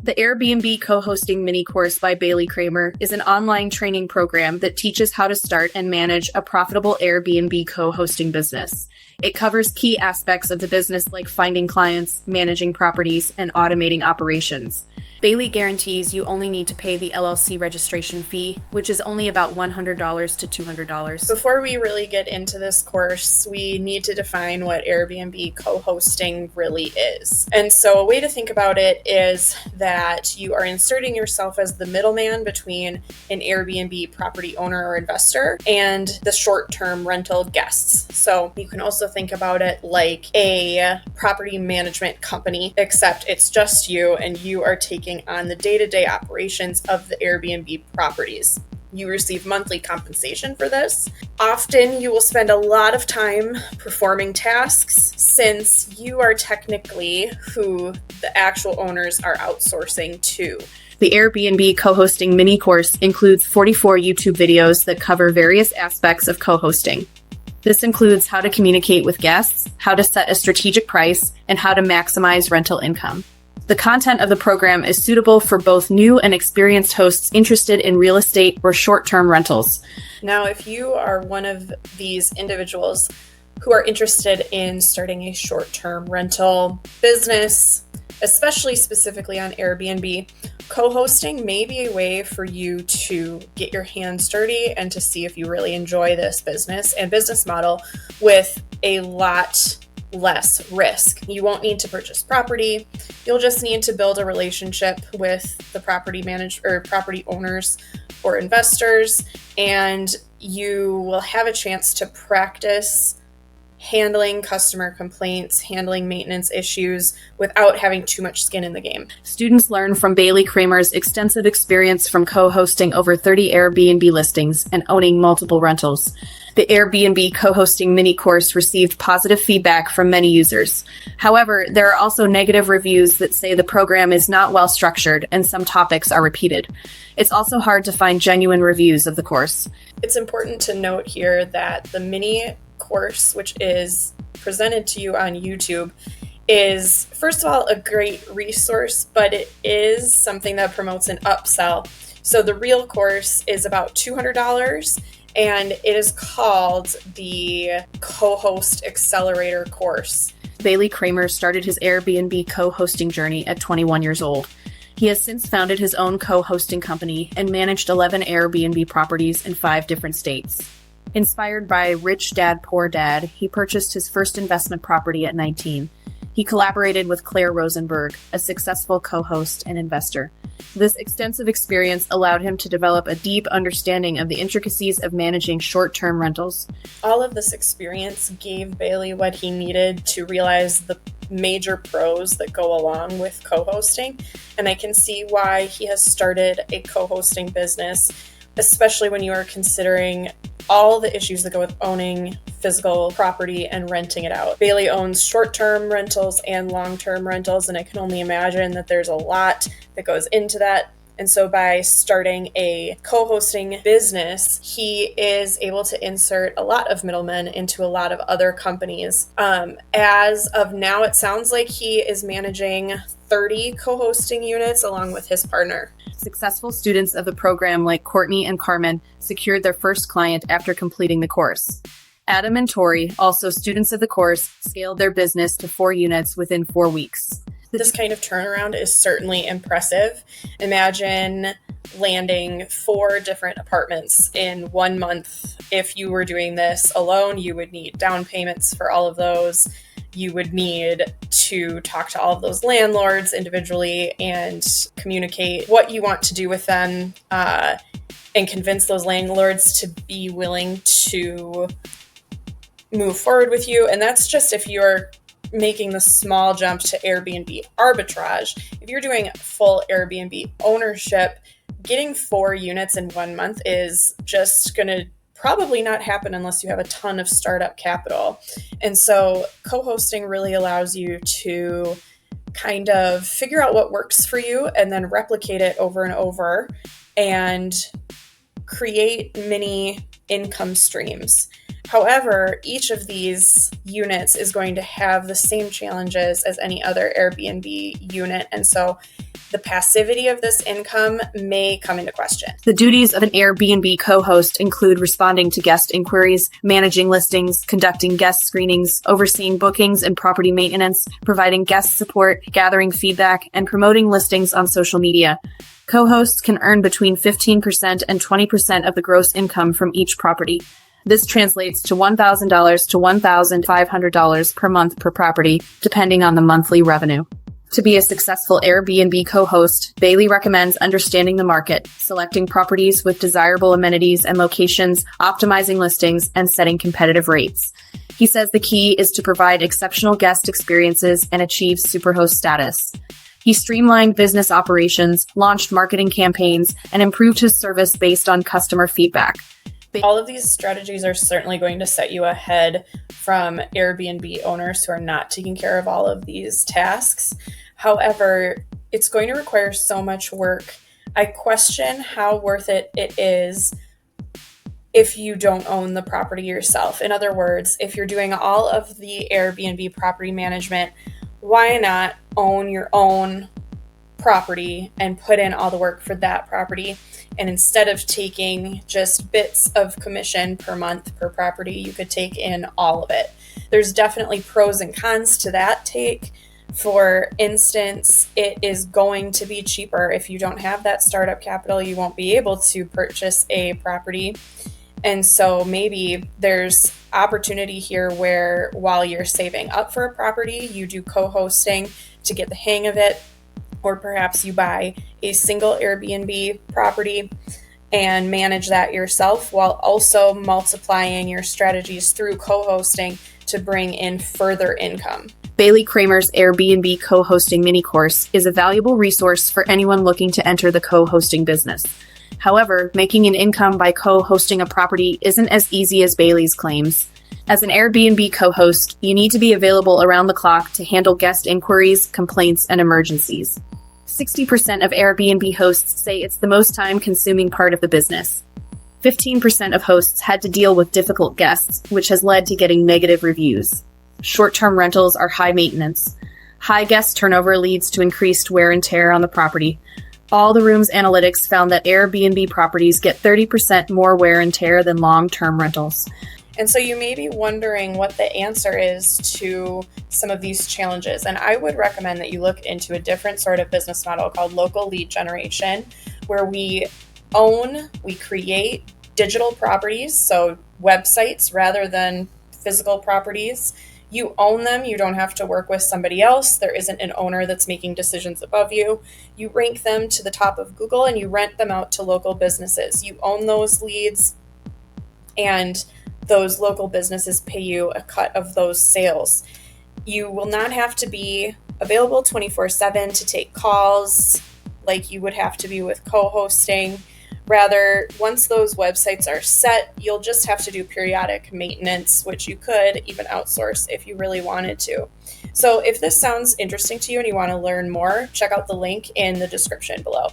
The Airbnb co-hosting mini course by Bailey Kramer is an online training program that teaches how to start and manage a profitable Airbnb co-hosting business. It covers key aspects of the business like finding clients, managing properties, and automating operations. Bailey guarantees you only need to pay the LLC registration fee, which is only about $100 to $200. Before we really get into this course, we need to define what Airbnb co-hosting really is. And so a way to think about it is that you are inserting yourself as the middleman between an Airbnb property owner or investor and the short-term rental guests. So you can also think about it like a property management company, except it's just you and you are taking on the day-to-day operations of the Airbnb properties. You receive monthly compensation for this. Often you will spend a lot of time performing tasks since you are technically who the actual owners are outsourcing to. The Airbnb co-hosting mini course includes 44 YouTube videos that cover various aspects of co-hosting. This includes how to communicate with guests, how to set a strategic price, and how to maximize rental income. The content of the program is suitable for both new and experienced hosts interested in real estate or short-term rentals. Now, if you are one of these individuals who are interested in starting a short-term rental business, especially specifically on Airbnb, co-hosting may be a way for you to get your hands dirty and to see if you really enjoy this business and business model with a lot less risk. You won't need to purchase property. You'll just need to build a relationship with the property property owners or investors, and you will have a chance to practice handling customer complaints, handling maintenance issues without having too much skin in the game. Students learn from Bailey Kramer's extensive experience from co-hosting over 30 Airbnb listings and owning multiple rentals. The Airbnb co-hosting mini course received positive feedback from many users. However, there are also negative reviews that say the program is not well structured and some topics are repeated. It's also hard to find genuine reviews of the course. It's important to note here that the mini course, which is presented to you on YouTube, is, first of all, a great resource, but it is something that promotes an upsell. So the real course is about $200, and it is called the Co-Host Accelerator course. Bailey Kramer started his Airbnb co-hosting journey at 21 years old. He has since founded his own co-hosting company and managed 11 Airbnb properties in 5 different states. Inspired by Rich Dad, Poor Dad, he purchased his first investment property at 19. He collaborated with Claire Rosenberg, a successful co-host and investor. This extensive experience allowed him to develop a deep understanding of the intricacies of managing short-term rentals. All of this experience gave Bailey what he needed to realize the major pros that go along with co-hosting, and I can see why he has started a co-hosting business, especially when you are considering all the issues that go with owning physical property and renting it out. Bailey owns short-term rentals and long-term rentals, and I can only imagine that there's a lot that goes into that. And so by starting a co-hosting business, he is able to insert a lot of middlemen into a lot of other companies. As of now, it sounds like he is managing 30 co-hosting units along with his partner. Successful students of the program like Courtney and Carmen secured their first client after completing the course. Adam and Tori, also students of the course, scaled their business to 4 units within 4 weeks. This kind of turnaround is certainly impressive. Imagine landing 4 different apartments in 1 month. If you were doing this alone, you would need down payments for all of those. You would need to talk to all of those landlords individually and communicate what you want to do with them and convince those landlords to be willing to move forward with you. And that's just if you're making the small jump to Airbnb arbitrage. If you're doing full Airbnb ownership, getting 4 units in 1 month is just going to probably not happen unless you have a ton of startup capital. And so co-hosting really allows you to kind of figure out what works for you and then replicate it over and over and create mini income streams. However, each of these units is going to have the same challenges as any other Airbnb unit. And so the passivity of this income may come into question. The duties of an Airbnb co-host include responding to guest inquiries, managing listings, conducting guest screenings, overseeing bookings and property maintenance, providing guest support, gathering feedback, and promoting listings on social media. Co-hosts can earn between 15% and 20% of the gross income from each property. This translates to $1,000 to $1,500 per month per property, depending on the monthly revenue. To be a successful Airbnb co-host, Bailey recommends understanding the market, selecting properties with desirable amenities and locations, optimizing listings, and setting competitive rates. He says the key is to provide exceptional guest experiences and achieve superhost status. He streamlined business operations, launched marketing campaigns, and improved his service based on customer feedback. All of these strategies are certainly going to set you ahead from Airbnb owners who are not taking care of all of these tasks. However, it's going to require so much work. I question how worth it is if you don't own the property yourself. In other words, if you're doing all of the Airbnb property management, why not own your own property and put in all the work for that property? And instead of taking just bits of commission per month per property, you could take in all of it. There's definitely pros and cons to that take. For instance, it is going to be cheaper. If you don't have that startup capital, you won't be able to purchase a property. And so maybe there's opportunity here where while you're saving up for a property, you do co-hosting to get the hang of it. Or perhaps you buy a single Airbnb property and manage that yourself while also multiplying your strategies through co-hosting to bring in further income. Bailey Kramer's Airbnb co-hosting mini course is a valuable resource for anyone looking to enter the co-hosting business. However, making an income by co-hosting a property isn't as easy as Bailey's claims. As an Airbnb co-host, you need to be available around the clock to handle guest inquiries, complaints, and emergencies. 60% of Airbnb hosts say it's the most time-consuming part of the business. 15% of hosts had to deal with difficult guests, which has led to getting negative reviews. Short-term rentals are high maintenance. High guest turnover leads to increased wear and tear on the property. All the Rooms analytics found that Airbnb properties get 30% more wear and tear than long-term rentals. And so you may be wondering what the answer is to some of these challenges. And I would recommend that you look into a different sort of business model called local lead generation, where we create digital properties, so websites rather than physical properties. You own them. You don't have to work with somebody else. There isn't an owner that's making decisions above you. You rank them to the top of Google and you rent them out to local businesses. You own those leads, and those local businesses pay you a cut of those sales. You will not have to be available 24/7 to take calls like you would have to be with co-hosting. Rather, once those websites are set, you'll just have to do periodic maintenance, which you could even outsource if you really wanted to. So if this sounds interesting to you and you want to learn more, check out the link in the description below.